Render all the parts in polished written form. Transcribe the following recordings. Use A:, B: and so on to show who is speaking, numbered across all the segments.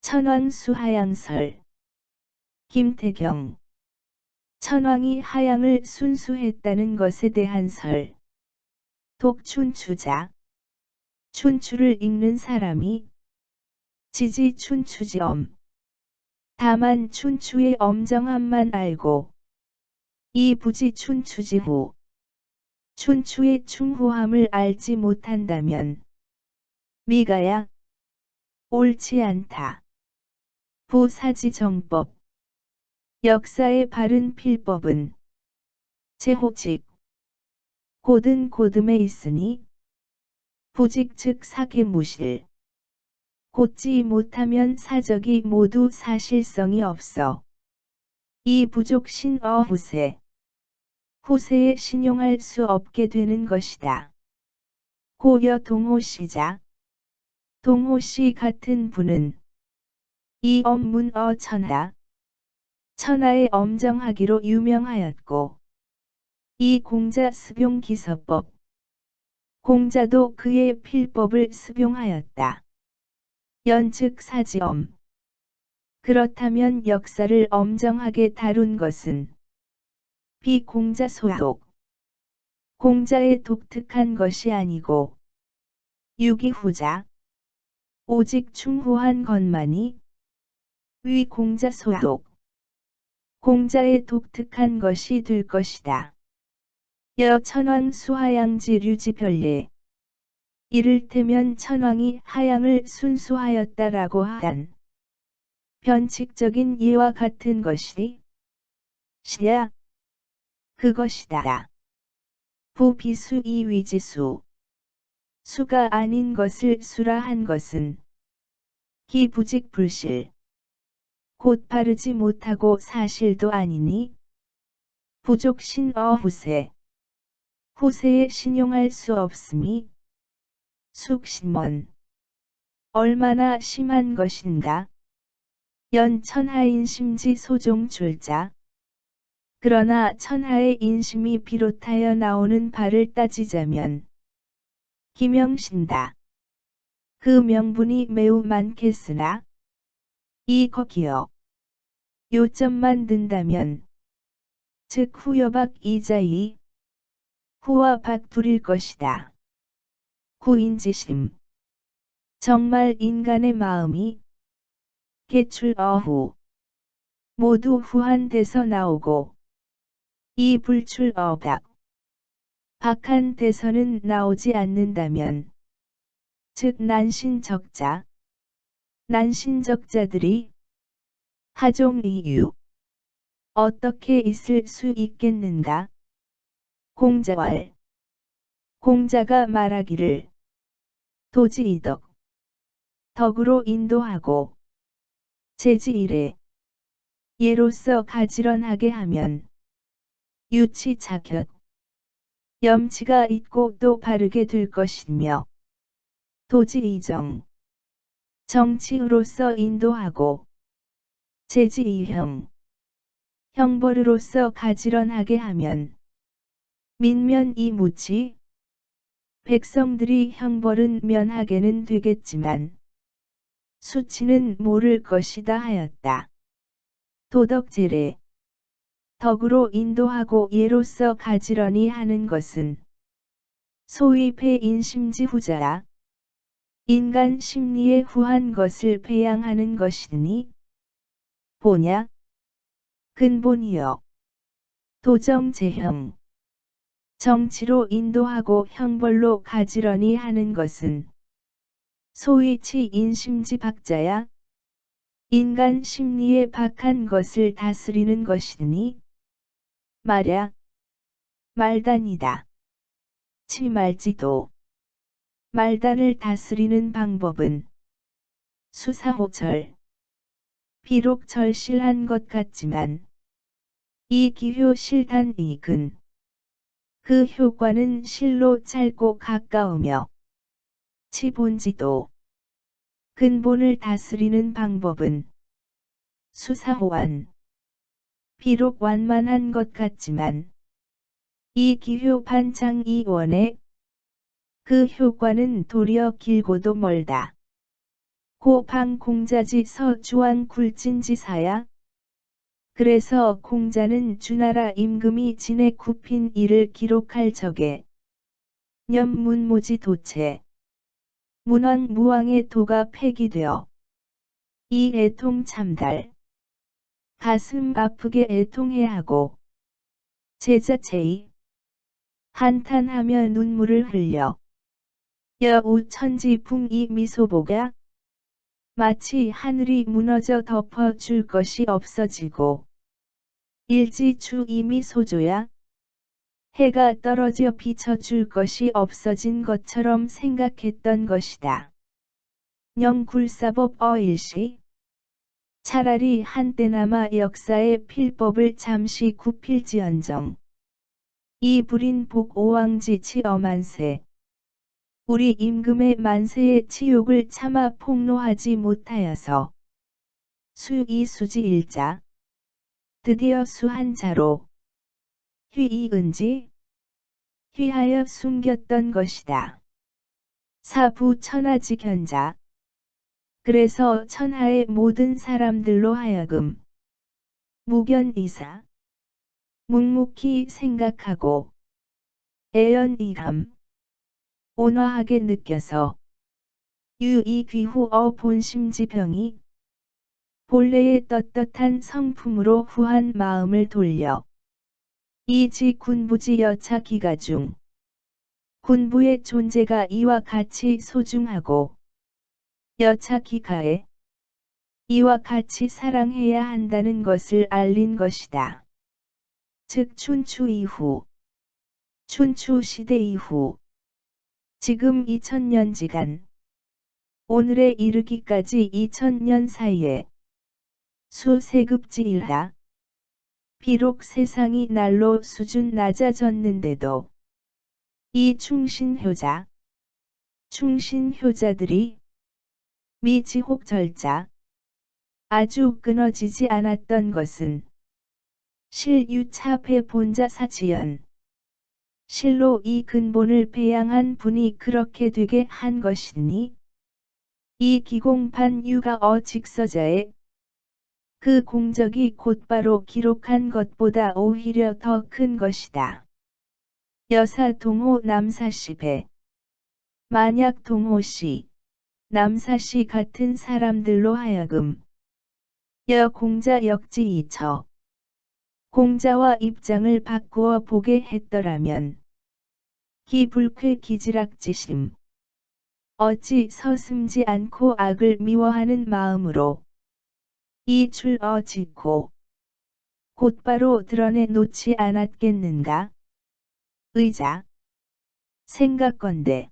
A: 천왕수하양설. 김태경. 천왕이 하양을 순수했다는 것에 대한 설. 독춘추자. 춘추를 읽는 사람이 지지춘추지엄. 다만 춘추의 엄정함만 알고 이 부지춘추지후 춘추의 충후함을 알지 못한다면 미가야 옳지 않다. 부사지정법. 역사의 바른 필법은 제호직 고든 고듬에 있으니 부직 즉 사계무실. 곧지 못하면 사적이 모두 사실성이 없어. 이 부족 신어후세. 후세에 신용할 수 없게 되는 것이다. 고여 동호시자. 동호시 같은 분은 이 엄문어 천하. 천하의 엄정하기로 유명하였고 이 공자 습용기서법. 공자도 그의 필법을 습용하였다. 연즉 사지엄. 그렇다면 역사를 엄정하게 다룬 것은 비공자 소독. 공자의 독특한 것이 아니고 유기후자. 오직 충후한 것만이 위 공자 소독. 공자의 독특한 것이 될 것이다. 여 천왕 수하양지 류지별례. 이를테면 천왕이 하양을 순수하였다라고 한 변칙적인 예와 같은 것이 시야 그것이다. 부비수 이위지수. 수가 아닌 것을 수라 한 것은 기부직 불실. 곧 바르지 못하고 사실도 아니니 부족 신어후세. 후세에 신용할 수 없음이 숙심원. 얼마나 심한 것인가. 연 천하인 심지 소종 출자. 그러나 천하의 인심이 비롯하여 나오는 바를 따지자면 기명신다. 그 명분이 매우 많겠으나 이 거기여 요점만 든다면 즉 후여박 이자이 후와 박 둘일 것이다. 후인지심. 정말 인간의 마음이 개출어후 모두 후한 데서 나오고 이 불출어박 박한 데서는 나오지 않는다면 즉 난신적자. 난신적자들이 하종이유 어떻게 있을 수 있겠는가. 공자왈. 공자가 말하기를 도지이덕. 덕으로 인도하고 제지이래. 예로서 가지런하게 하면 유치자격. 염치가 있고 또 바르게 될 것이며 도지이정. 정치의로서 인도하고 제지이형. 형벌으로서 가지런하게 하면 민면이무치. 백성들이 형벌은 면하게는 되겠지만 수치는 모를 것이다 하였다. 도덕제례. 덕으로 인도하고 예로서 가지런히 하는 것은 소위 배인심지후자라. 인간 심리에 후한 것을 배양하는 것이니 보냐. 근본이여. 도정제형. 정치로 인도하고 형벌로 가지런히 하는 것은 소위 치인심지박자야. 인간 심리에 박한 것을 다스리는 것이니 말야. 말단이다. 치말지도. 말단을 다스리는 방법은 수사호절. 비록 절실한 것 같지만 이 기효 실단이근. 그 효과는 실로 짧고 가까우며 치본지도. 근본을 다스리는 방법은 수사호완. 비록 완만한 것 같지만 이 기효 반창이원의 그 효과는 도리어 길고도 멀다. 고방 공자지 서주왕 굴진지사야. 그래서 공자는 주나라 임금이 진에 굽힌 이를 기록할 적에 년문모지 도체 문왕 무왕의 도가 폐기되어 이 애통 참달 가슴 아프게 애통해야 하고 제자체이 한탄하며 눈물을 흘려 여우 천지 붕이 미소보가 마치 하늘이 무너져 덮어줄 것이 없어지고 일지주 이미 소조야 해가 떨어져 비춰줄 것이 없어진 것처럼 생각했던 것이다. 영굴사법 어일시 차라리 한때나마 역사의 필법을 잠시 굽힐지언정 이 불인 복오왕지치 어만세 우리 임금의 만세의 치욕을 참아 폭로하지 못하여서 수이수지 일자 드디어 수한자로 휘이은지 휘하여 숨겼던 것이다. 사부 천하지 견자 그래서 천하의 모든 사람들로 하여금 무견이사 묵묵히 생각하고 애연이람 온화하게 느껴서 유이귀후어 본심지병이 본래의 떳떳한 성품으로 후한 마음을 돌려 이지 군부지 여차 기가 중 군부의 존재가 이와 같이 소중하고 여차 기가에 이와 같이 사랑해야 한다는 것을 알린 것이다. 즉 춘추 이후 춘추 시대 이후 지금 2000년지간 오늘에 이르기까지 2000년 사이에 수세급지일하 비록 세상이 날로 수준 낮아졌는데도 이 충신효자들이 미지혹절자 아주 끊어지지 않았던 것은 실유차패 본자사지연 실로 이 근본을 배양한 분이 그렇게 되게 한 것이니 이 기공판 유가어 직서자의 그 공적이 곧바로 기록한 것보다 오히려 더 큰 것이다. 여사 동호 남사시 배 만약 동호씨, 남사시 같은 사람들로 하여금 여공자 역지이처 공자와 입장을 바꾸어 보게 했더라면 기불쾌 기지락지심 어찌 서슴지 않고 악을 미워하는 마음으로 이 줄어 짓고 곧바로 드러내 놓지 않았겠는가? 의자 생각건대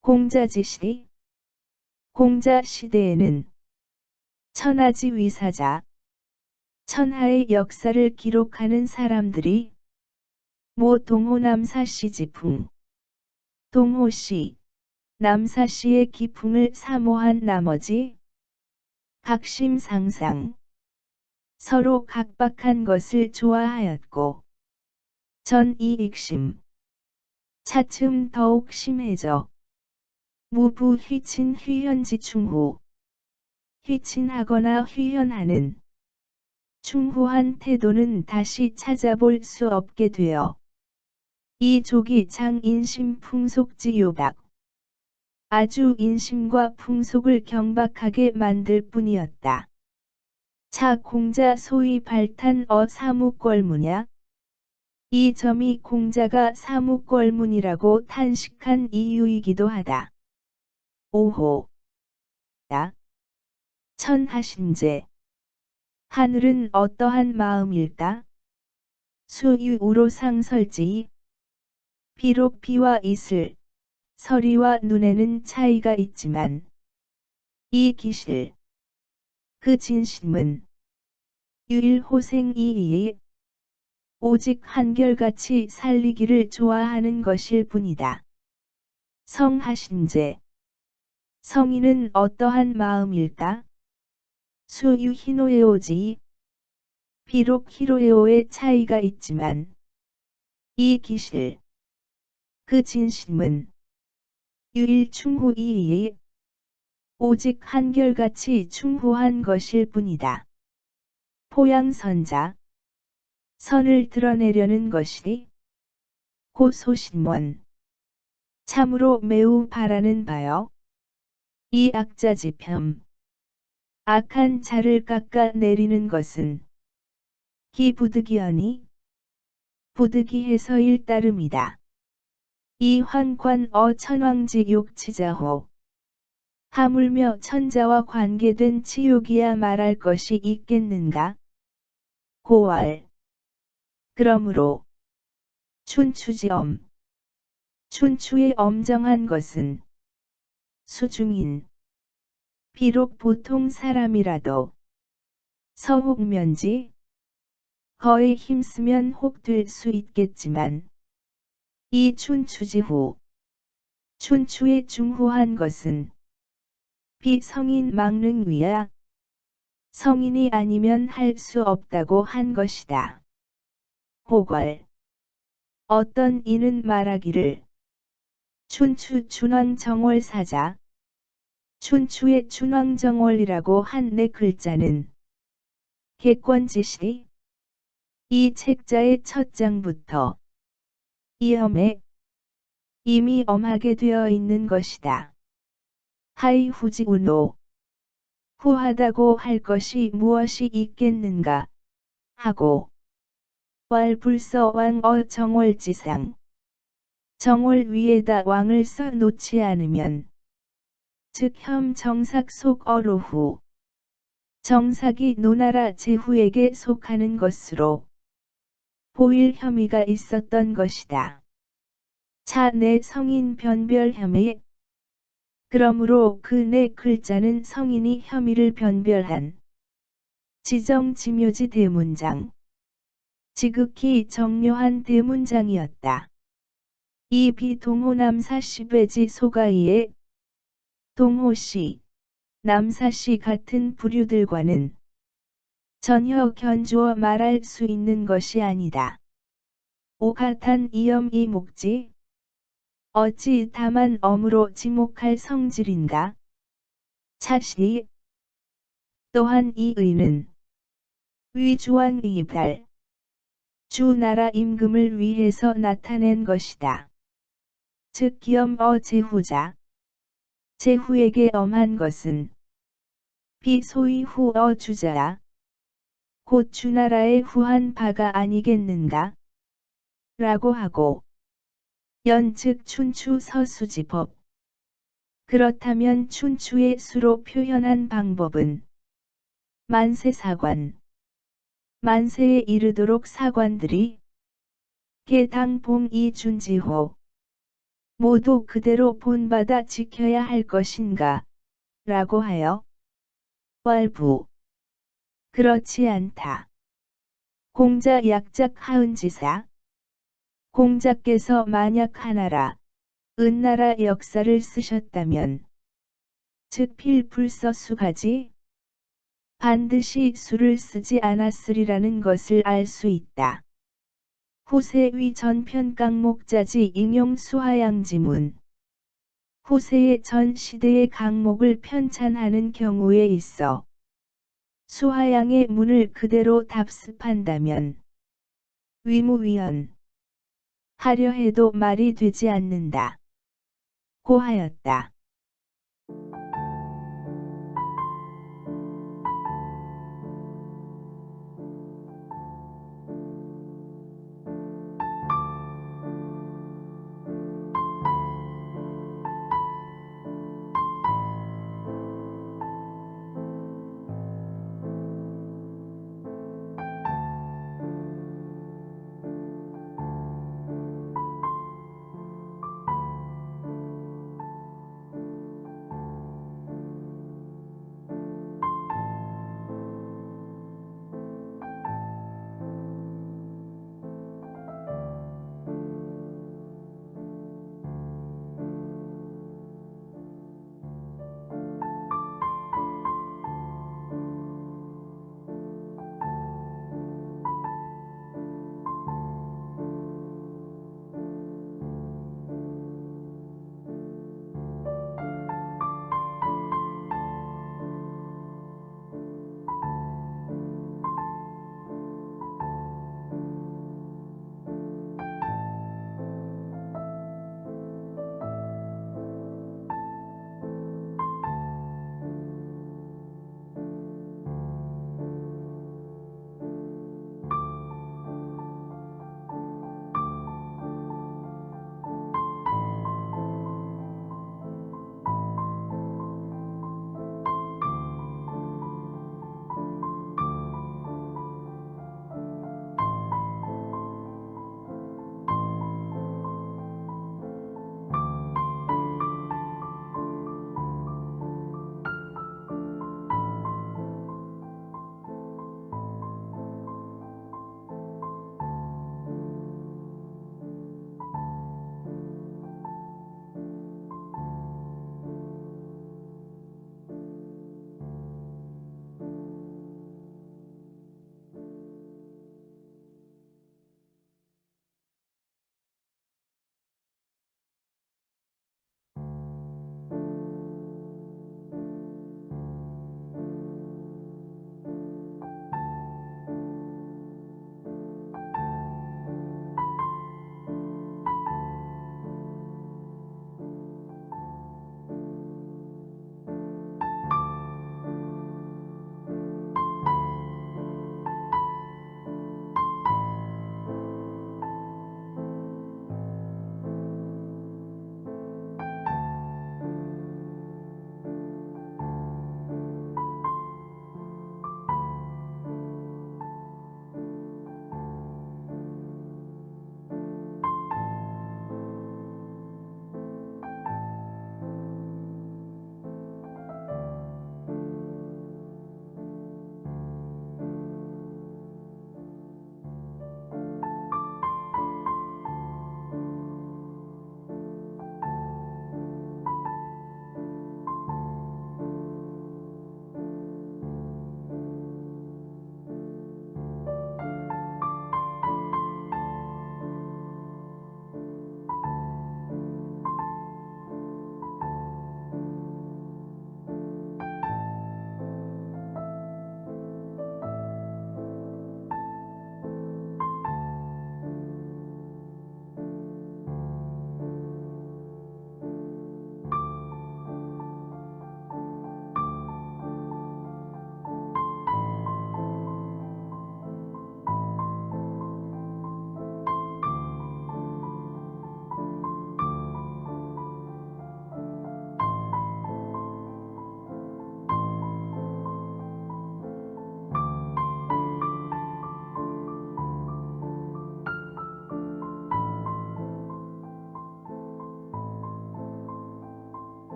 A: 공자지시 공자 시대에는 천하지 위사자 천하의 역사를 기록하는 사람들이 모 동호남사시 지풍 동호씨 남사시의 기풍을 사모한 나머지 각심상상 서로 각박한 것을 좋아하였고 전이익심 차츰 더욱 심해져 무부 휘친 휘현지 충후 휘친하거나 휘현하는 충후한 태도는 다시 찾아볼 수 없게 되어 이 족이 장인심 풍속지 요박 아주 인심과 풍속을 경박하게 만들 뿐이었다. 차 공자 소위 발탄 사묵궐무냐? 이 점이 공자가 사묵궐문이라고 탄식한 이유이기도 하다. 5호 야 천하심제 하늘은 어떠한 마음일까? 수유우로상설지 비록 비와 이슬, 서리와 눈에는 차이가 있지만 이 기실, 그 진심은 유일호생이이 오직 한결같이 살리기를 좋아하는 것일 뿐이다. 성하심제 성인은 어떠한 마음일까? 수유 히노에오지 비록 히로에오의 차이가 있지만 이 기실, 그 진심은 유일충후이이 오직 한결같이 충후한 것일 뿐이다. 포양선자, 선을 드러내려는 것이 고소신원. 참으로 매우 바라는 바여. 이 악자지편. 악한 자를 깎아 내리는 것은 기부득이하니 부득이해서일 따름이다. 이 환관어 천왕지 욕치자호. 하물며 천자와 관계된 치욕이야 말할 것이 있겠는가? 고월. 그러므로 춘추지엄. 춘추의 엄정한 것은 수중인. 비록 보통 사람이라도 서혹면지 거의 힘쓰면 혹 될 수 있겠지만 이 춘추지후. 춘추의 중후한 것은 비성인 망릉위야. 성인이 아니면 할 수 없다고 한 것이다. 고걸. 어떤 이는 말하기를 춘추 춘왕정월사자. 춘추의 춘왕정월이라고 한 네 글자는 객관지시. 이 책자의 첫 장부터 이엄에 이미 엄하게 되어 있는 것이다. 하이후지운호. 후하다고 할 것이 무엇이 있겠는가 하고 왈불서 왕어 정월지상. 정월 위에다 왕을 써 놓지 않으면 즉 혐 정삭 속 어로후. 정삭이 노나라 제후에게 속하는 것으로 보일 혐의가 있었던 것이다. 차 내 성인 변별 혐의. 그러므로 그 네 글자는 성인이 혐의를 변별한 지정지묘지 대문장. 지극히 정료한 대문장이었다. 이 비동호 남사시 배지 소가이의 동호시, 남사시 같은 부류들과는 전혀 견주어 말할 수 있는 것이 아니다. 오가탄 이엄이 목지. 어찌 다만 엄으로 지목할 성질인가? 차시. 또한 이 의는 위주왕 이발. 주나라 임금을 위해서 나타낸 것이다. 즉 기엄어 제후자. 제후에게 엄한 것은 비소위 후어 주자야. 곧 주나라의 후한 바가 아니겠는가? 라고 하고 연 즉 춘추 서수지법. 그렇다면 춘추의 수로 표현한 방법은 만세사관. 만세에 이르도록 사관들이 개당 봉이 준지호. 모두 그대로 본받아 지켜야 할 것인가? 라고 하여 왈부. 그렇지 않다. 공자 약작 하은지사. 공자께서 만약 하나라, 은나라 역사를 쓰셨다면 즉 필불서 수가지 반드시 수를 쓰지 않았으리라는 것을 알 수 있다. 후세위 전편 강목자지 인용 수하양지문. 후세의 전 시대의 강목을 편찬하는 경우에 있어 수하양의 문을 그대로 답습한다면 위무위헌 하려 해도 말이 되지 않는다. 고하였다.